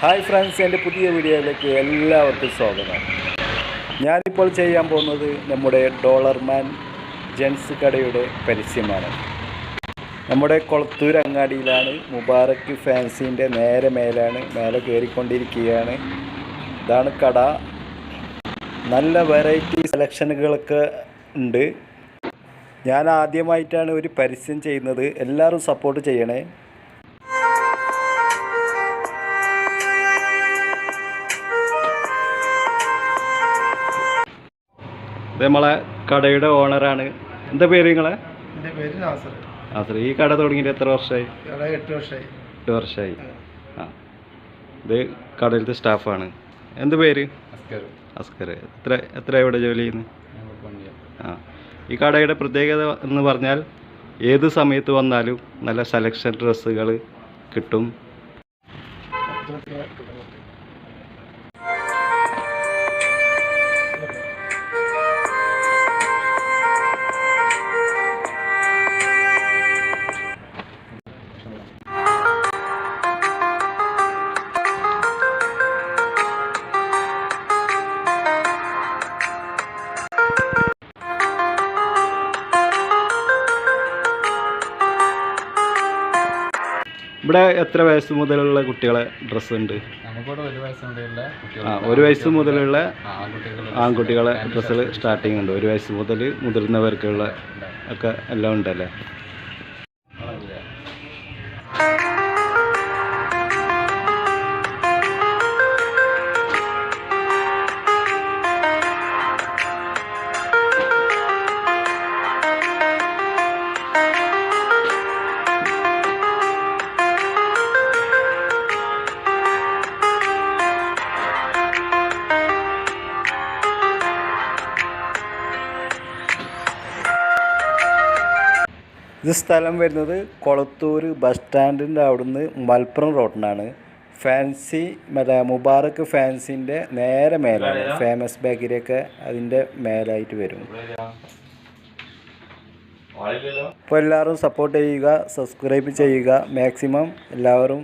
Hi friends, എൻ്റെ പുതിയ വീഡിയോയിലേക്ക് എല്ലാവർക്കും സ്വാഗതം. ഞാനിപ്പോൾ ചെയ്യാൻ പോകുന്നത് നമ്മുടെ ഡോളർമാൻ ജെൻസ് കടയുടെ പരസ്യമാണ്. നമ്മുടെ കൊളത്തൂർ അങ്ങാടിയിലാണ്. മുബാറക് ഫാൻസിൻ്റെ നേരെ മേലെ കയറിക്കൊണ്ടിരിക്കുകയാണ്. ഇതാണ് കട. നല്ല വെറൈറ്റി സെലക്ഷനുകളൊക്കെ ഉണ്ട്. ഞാൻ ആദ്യമായിട്ടാണ് ഒരു പരസ്യം ചെയ്യുന്നത്. എല്ലാവരും സപ്പോർട്ട് ചെയ്യണേ. ഇത് നമ്മളെ കടയുടെ ഓണറാണ്. എന്താ പേര് നിങ്ങളെ? എൻ്റെ പേര് നാസർ. നാസർ, ഈ കട തുടങ്ങിയിട്ട് എത്ര വർഷമായി? 8 വർഷമായി. 8 വർഷമായി. ആ, ഇത് കടയിലത്തെ സ്റ്റാഫാണ്. എന്ത് പേര്? അസ്കർ. എത്ര ഇവിടെ ജോലി ചെയ്യുന്നു? ആ, ഈ കടയുടെ പ്രത്യേകത എന്ന് പറഞ്ഞാൽ ഏത് സമയത്ത് വന്നാലും നല്ല സെലക്ഷൻ ഡ്രസ്സുകൾ കിട്ടും. ഇവിടെ എത്ര വയസ്സ് മുതലുള്ള കുട്ടികളെ ഡ്രസ്സ് ഉണ്ട്? നമുക്കിവിടെ 1 വയസ്സ് മുതലുള്ള കുട്ടികൾ. 1 വയസ്സ് മുതലുള്ള ആൺകുട്ടികളെ ഡ്രസ്സുകൾ സ്റ്റാർട്ടിങ് ഉണ്ട്. 1 വയസ്സ് മുതൽ മുതിർന്നവർക്കുള്ള ഒക്കെ എല്ലാം ഉണ്ടല്ലേ? ഇത് സ്ഥലം വരുന്നത് കൊളത്തൂർ ബസ് സ്റ്റാൻഡിൻ്റെ അവിടുന്ന് മലപ്പുറം റോഡിനാണ്. ഫാൻസി മുബാറക് ഫാൻസിൻ്റെ നേരെ മേലാണ്. ഫേമസ് ബേക്കറിയൊക്കെ അതിൻ്റെ മേലായിട്ട് വരും. അപ്പോൾ എല്ലാവരും സപ്പോർട്ട് ചെയ്യുക, സബ്സ്ക്രൈബ് ചെയ്യുക. മാക്സിമം എല്ലാവരും